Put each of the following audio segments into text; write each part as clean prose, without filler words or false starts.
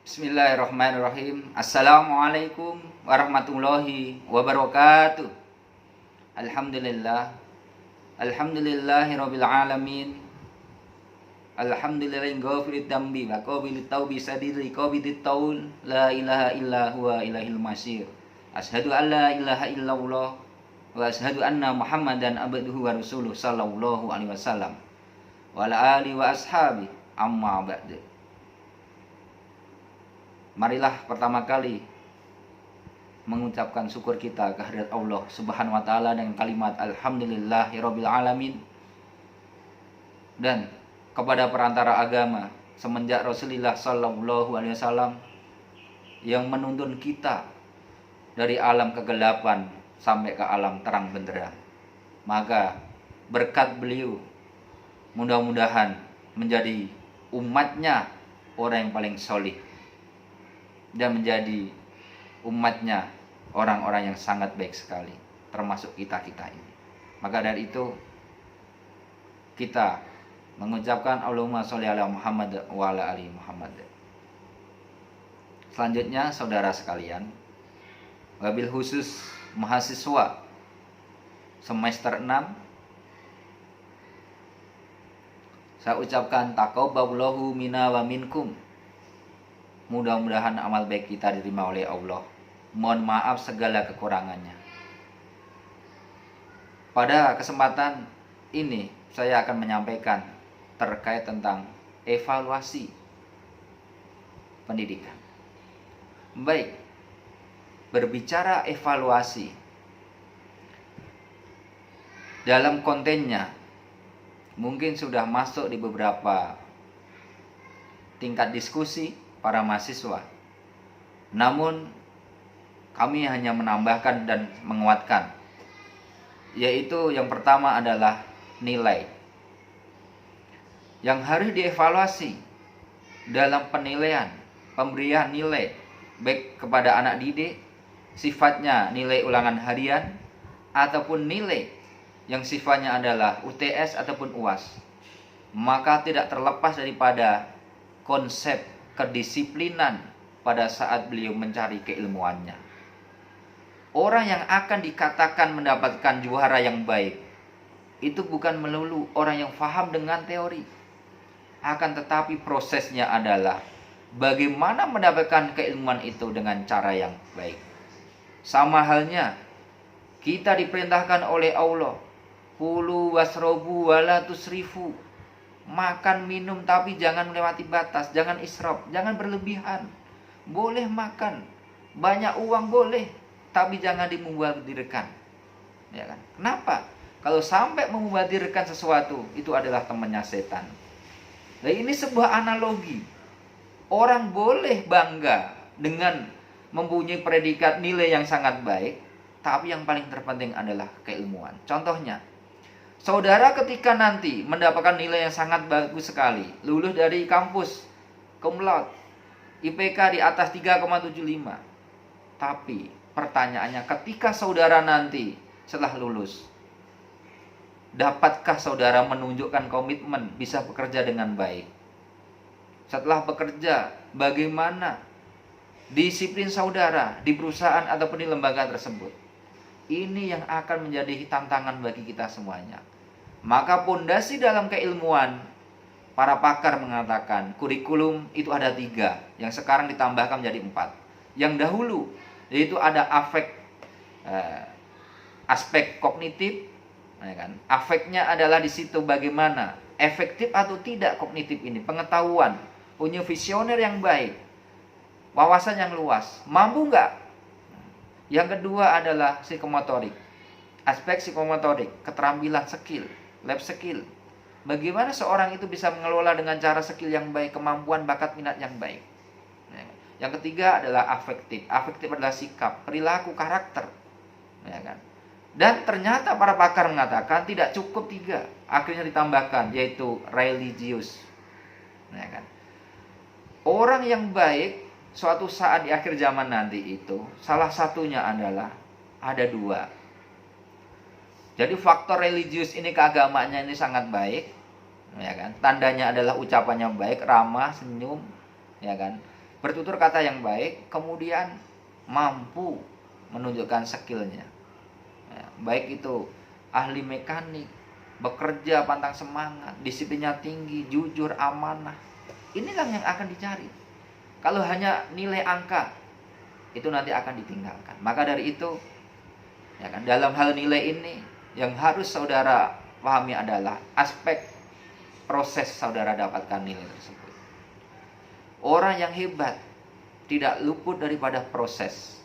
Bismillahirrahmanirrahim. Assalamualaikum warahmatullahi wabarakatuh. Alhamdulillah. Alhamdulillahirabbil alamin. Alhamdulillahi ghafirid dambi wa qabilit taubi sadiri qabidit taul. La ilaha illa huwa ilahil masir. Asyhadu an la ilaha illallah wa asyhadu anna Muhammadan abduhu wa rasuluh sallallahu alaihi wasallam wa ala alihi wa ashabi amma ba'du. Marilah pertama kali mengucapkan syukur kita kehadirat Allah Subhanahu wa taala dengan kalimat alhamdulillahirabbil alamin, dan kepada perantara agama semenjak Rasulullah sallallahu alaihi wasallam yang menuntun kita dari alam kegelapan sampai ke alam terang benderang. Maka berkat beliau mudah-mudahan menjadi umatnya orang yang paling solih dan menjadi umatnya orang-orang yang sangat baik sekali, termasuk kita-kita ini. Maka dari itu kita mengucapkan Allahumma sholli ala Muhammad wa ala ali Muhammad. Selanjutnya saudara sekalian, wabil khusus mahasiswa semester 6, saya ucapkan taqabbalallahu minna wa minkum. Mudah-mudahan amal baik kita diterima oleh Allah. Mohon maaf segala kekurangannya. Pada kesempatan ini saya akan menyampaikan terkait tentang evaluasi pendidikan. Baik, berbicara evaluasi, dalam kontennya mungkin sudah masuk di beberapa tingkat diskusi para mahasiswa. Namun kami hanya menambahkan dan menguatkan, yaitu yang pertama adalah nilai yang harus dievaluasi dalam penilaian, pemberian nilai baik kepada anak didik, sifatnya nilai ulangan harian ataupun nilai yang sifatnya adalah UTS ataupun UAS. Maka tidak terlepas daripada konsep kedisiplinan pada saat beliau mencari keilmuannya. Orang yang akan dikatakan mendapatkan juara yang baik itu bukan melulu orang yang paham dengan teori, akan tetapi prosesnya adalah bagaimana mendapatkan keilmuan itu dengan cara yang baik. Sama halnya kita diperintahkan oleh Allah, kulu wasrobu wala tusrifu, makan minum tapi jangan melewati batas, jangan israf, jangan berlebihan. Boleh makan banyak uang boleh, tapi jangan dimubadirkan. Ya kan? Kenapa? Kalau sampai memubadirkan sesuatu, itu adalah temannya setan. Nah, ini sebuah analogi. Orang boleh bangga dengan mempunyai predikat nilai yang sangat baik, tapi yang paling terpenting adalah keilmuan. Contohnya, saudara ketika nanti mendapatkan nilai yang sangat bagus sekali, lulus dari kampus cum laude, IPK di atas 3,75. Tapi pertanyaannya, ketika saudara nanti setelah lulus, dapatkah saudara menunjukkan komitmen bisa bekerja dengan baik? Setelah bekerja, bagaimana disiplin saudara di perusahaan ataupun di lembaga tersebut? Ini yang akan menjadi tantangan bagi kita semuanya. Maka pondasi dalam keilmuan, para pakar mengatakan kurikulum itu ada 3, yang sekarang ditambahkan menjadi 4. Yang dahulu yaitu ada aspek kognitif, ya kan? Afeknya adalah di situ bagaimana efektif atau tidak kognitif ini, pengetahuan, punya visioner yang baik, wawasan yang luas, mampu nggak? Yang kedua adalah psikomotorik. Aspek psikomotorik, keterampilan skill, life skill. Bagaimana seorang itu bisa mengelola dengan cara skill yang baik, kemampuan, bakat, minat yang baik. Yang ketiga adalah afektif. Afektif adalah sikap, perilaku, karakter. Ya kan? Dan ternyata para pakar mengatakan tidak cukup 3. Akhirnya ditambahkan, yaitu religius. Ya kan? Orang yang baik suatu saat di akhir zaman nanti itu, salah satunya adalah ada 2. Jadi faktor religius ini, keagamaannya ini sangat baik, ya kan? Tandanya adalah ucapannya baik, ramah, senyum, ya kan? bertutur kata yang baik, kemudian mampu menunjukkan skillnya. Ya, baik itu ahli mekanik, bekerja pantang semangat, disiplinnya tinggi, jujur, amanah. Inilah yang akan dicari. Kalau hanya nilai angka, itu nanti akan ditinggalkan. Maka dari itu, ya kan, dalam hal nilai ini yang harus saudara pahami adalah aspek proses saudara dapatkan nilai tersebut. Orang yang hebat tidak luput daripada proses.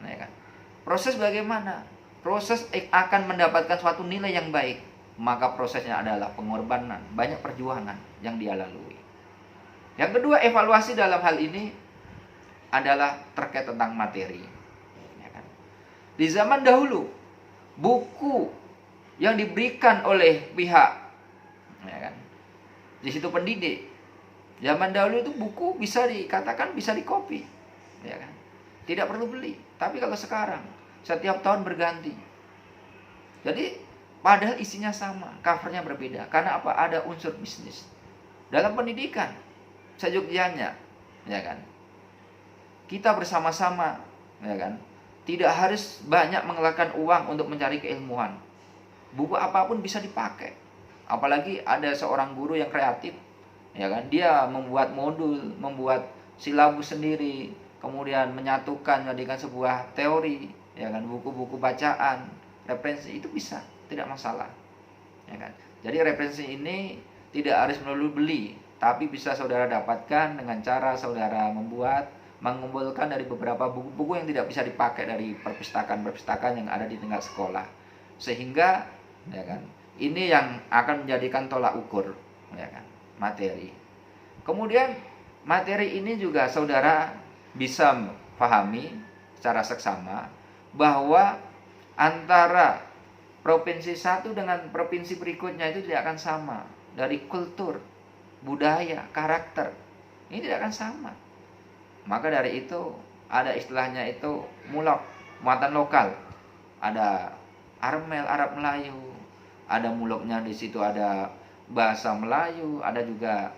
Ya kan? Proses bagaimana? Proses akan mendapatkan suatu nilai yang baik. Maka prosesnya adalah pengorbanan, banyak perjuangan yang dia lalui. Yang kedua, evaluasi dalam hal ini adalah terkait tentang materi. Ya kan? Di zaman dahulu, buku yang diberikan oleh pihak, ya kan, di situ pendidik, zaman dahulu itu buku bisa dikatakan bisa dikopi, ya kan, tidak perlu beli. Tapi kalau sekarang setiap tahun berganti. Jadi padahal isinya sama, covernya berbeda. Karena apa? Ada unsur bisnis dalam pendidikan. Seyogyanya, ya kan, kita bersama-sama, ya kan, tidak harus banyak mengeluarkan uang untuk mencari keilmuan. Buku apapun bisa dipakai. Apalagi ada seorang guru yang kreatif, ya kan, dia membuat modul, membuat silabus sendiri, kemudian menyatukan menjadikan sebuah teori, ya kan, buku-buku bacaan, referensi, itu bisa, tidak masalah, ya kan. Jadi referensi ini tidak harus melulu beli, tapi bisa saudara dapatkan dengan cara saudara mengumpulkan dari beberapa buku-buku yang tidak bisa dipakai dari perpustakaan-perpustakaan yang ada di tingkat sekolah. Sehingga, ya kan, ini yang akan menjadikan tolak ukur, ya kan, materi. Kemudian materi ini juga saudara bisa pahami secara seksama bahwa antara provinsi satu dengan provinsi berikutnya itu tidak akan sama. Dari kultur, budaya, karakter, ini tidak akan sama. Maka dari itu ada istilahnya itu mulak, muatan lokal. Ada Armel, Arab Melayu, ada muloknya di situ, ada bahasa Melayu, ada juga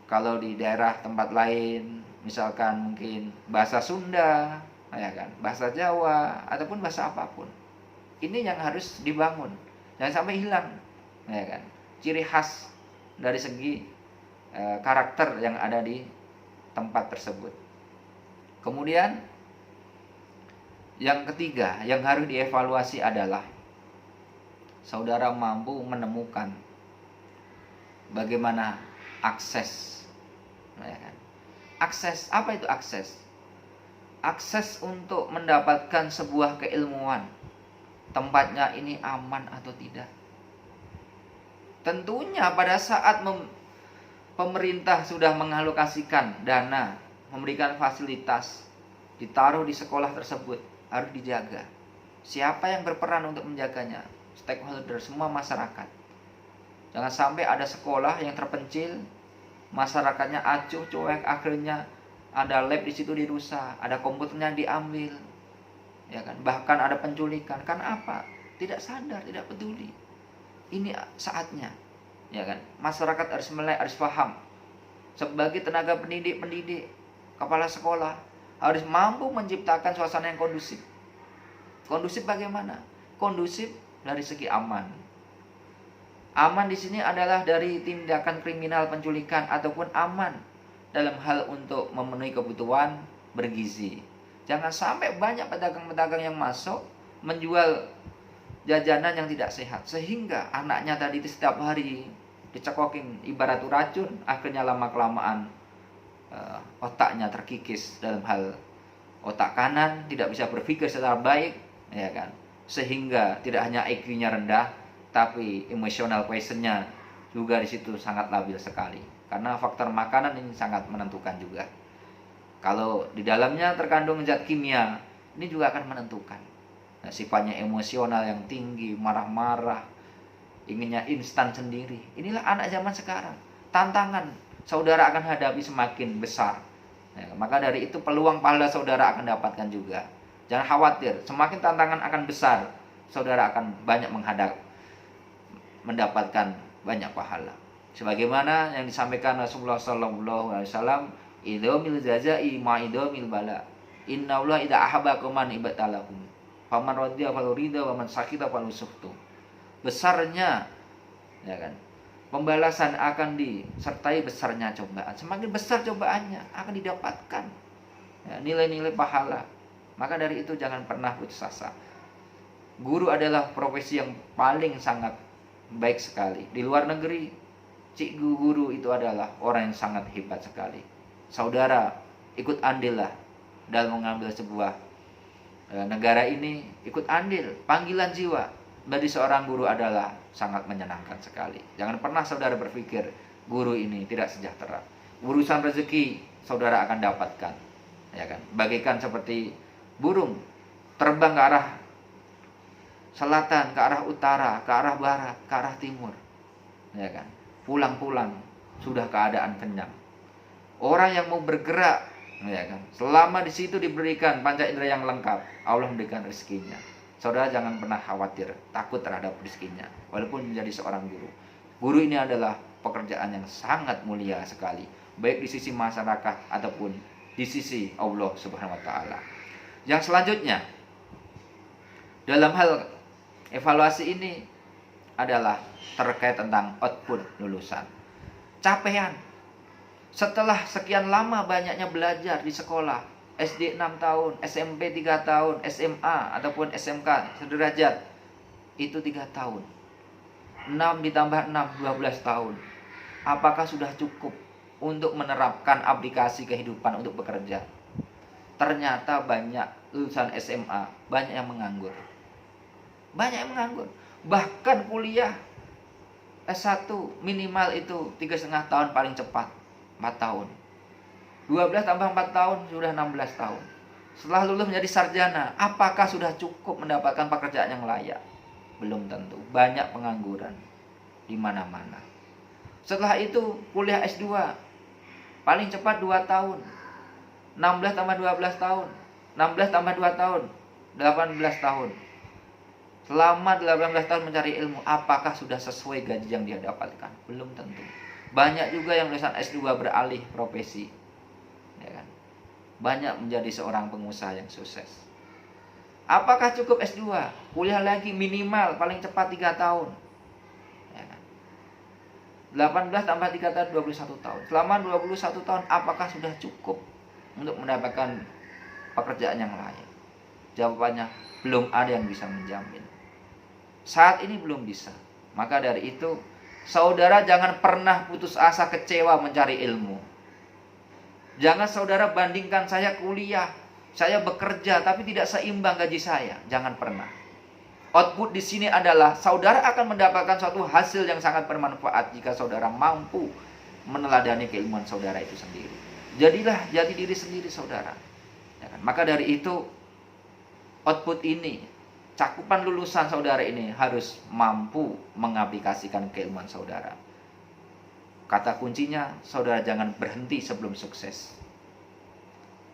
kalau di daerah tempat lain, misalkan mungkin bahasa Sunda, ya kan, bahasa Jawa, ataupun bahasa apapun. Ini yang harus dibangun, jangan sampai hilang, ya kan, ciri khas dari segi karakter yang ada di tempat tersebut. Kemudian yang ketiga yang harus dievaluasi adalah saudara mampu menemukan bagaimana akses, ya kan? Akses, apa itu akses? Akses untuk mendapatkan sebuah keilmuan, tempatnya ini aman atau tidak. Tentunya pada saat pemerintah sudah mengalokasikan dana, memberikan fasilitas, ditaruh di sekolah tersebut, harus dijaga. Siapa yang berperan untuk menjaganya? Stakeholder, semua masyarakat. Jangan sampai ada sekolah yang terpencil, masyarakatnya acuh cuek, akhirnya ada lab di situ dirusak, ada komputernya diambil, ya kan? Bahkan ada penculikan. Karena apa? Tidak sadar, tidak peduli. Ini saatnya, ya kan? Masyarakat harus melek, harus paham. Sebagai tenaga pendidik, kepala sekolah harus mampu menciptakan suasana yang kondusif. Kondusif bagaimana? Kondusif dari segi aman. Aman di sini adalah dari tindakan kriminal penculikan ataupun aman dalam hal untuk memenuhi kebutuhan bergizi. Jangan sampai banyak pedagang-pedagang yang masuk menjual jajanan yang tidak sehat, sehingga anaknya tadi itu setiap hari dicekokin ibarat racun, akhirnya lama-kelamaan otaknya terkikis dalam hal otak kanan, tidak bisa berpikir secara baik, ya kan, sehingga tidak hanya IQ-nya rendah, tapi emotional quotient-nya juga di situ sangat labil sekali, karena faktor makanan ini sangat menentukan juga. Kalau di dalamnya terkandung zat kimia, ini juga akan menentukan. Nah, sifatnya emosional yang tinggi, marah-marah, inginnya instan sendiri. Inilah anak zaman sekarang. Tantangan saudara akan hadapi semakin besar. Ya, maka dari itu peluang pahala saudara akan dapatkan juga. Jangan khawatir, semakin tantangan akan besar, saudara akan banyak mendapatkan banyak pahala. Sebagaimana yang disampaikan Rasulullah SAW, Idomil jazai ma idomil bala. Innallaha idza ahabba qauman ibtalahum. Faman radiya falahu ridha wa man sakita falahu sukhtu. Besarnya, ya kan, pembalasan akan disertai besarnya cobaan. Semakin besar cobaannya akan didapatkan ya, nilai-nilai pahala. Maka dari itu jangan pernah putus asa. Guru adalah profesi yang paling sangat baik sekali. Di luar negeri, cikgu guru itu adalah orang yang sangat hebat sekali. Saudara ikut andillah dalam mengambil sebuah negara ini, ikut andil. Panggilan jiwa bagi seorang guru adalah sangat menyenangkan sekali. Jangan pernah saudara berpikir guru ini tidak sejahtera. Urusan rezeki saudara akan dapatkan, ya kan? Bagaikan seperti burung terbang ke arah selatan, ke arah utara, ke arah barat, ke arah timur, ya kan? Pulang-pulang sudah keadaan kenyang. Orang yang mau bergerak, ya kan, selama di situ diberikan panca indera yang lengkap, Allah memberikan rezekinya. Saudara jangan pernah khawatir, takut terhadap rezekinya, walaupun menjadi seorang guru. Guru ini adalah pekerjaan yang sangat mulia sekali, baik di sisi masyarakat ataupun di sisi Allah Subhanahu wa taala. Yang selanjutnya, dalam hal evaluasi ini adalah terkait tentang output lulusan. Capaian. Setelah sekian lama banyaknya belajar di sekolah, SD 6 tahun, SMP 3 tahun, SMA ataupun SMK sederajat, itu 3 tahun. 6 ditambah 6, 12 tahun. Apakah sudah cukup untuk menerapkan aplikasi kehidupan untuk bekerja? Ternyata banyak lulusan SMA, banyak yang menganggur. Banyak yang menganggur. Bahkan kuliah S1 minimal itu 3,5 tahun paling cepat, 4 tahun. 12 tambah 4 tahun sudah 16 tahun. Setelah lulus menjadi sarjana, apakah sudah cukup mendapatkan pekerjaan yang layak? Belum tentu. Banyak pengangguran di mana-mana. Setelah itu kuliah S2 paling cepat 2 tahun. 16 tambah 12 tahun. 16 tambah 2 tahun, 18 tahun. Selama 18 tahun mencari ilmu, apakah sudah sesuai gaji yang dia dapatkan? Belum tentu. Banyak juga yang lulusan S2 beralih profesi, ya kan? Banyak menjadi seorang pengusaha yang sukses. Apakah cukup S2? Kuliah lagi minimal paling cepat 3 tahun, ya kan? 18 tambah 3 tahun 21 tahun. Selama 21 tahun apakah sudah cukup untuk mendapatkan pekerjaan yang layak? Jawabannya belum ada yang bisa menjamin. Saat ini belum bisa. Maka dari itu saudara jangan pernah putus asa, kecewa mencari ilmu. Jangan saudara bandingkan, saya kuliah, saya bekerja tapi tidak seimbang gaji saya. Jangan pernah. Output di sini adalah saudara akan mendapatkan suatu hasil yang sangat bermanfaat jika saudara mampu meneladani keilmuan saudara itu sendiri. Jadilah jati diri sendiri saudara. Ya kan? Maka dari itu output ini, cakupan lulusan saudara ini harus mampu mengaplikasikan keilmuan saudara. Kata kuncinya, saudara jangan berhenti sebelum sukses.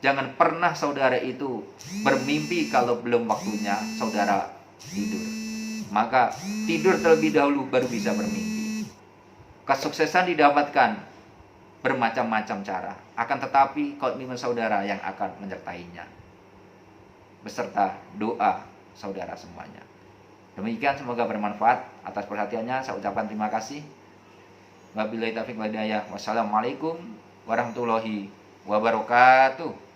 Jangan pernah saudara itu bermimpi kalau belum waktunya saudara tidur. Maka tidur terlebih dahulu baru bisa bermimpi. Kesuksesan didapatkan bermacam-macam cara. Akan tetapi komitmen saudara yang akan menyertainya, beserta doa saudara semuanya. Demikian, semoga bermanfaat. Atas perhatiannya saya ucapkan terima kasih. Wabillahi taufiq wal hidayah. Wassalamualaikum warahmatullahi wabarakatuh.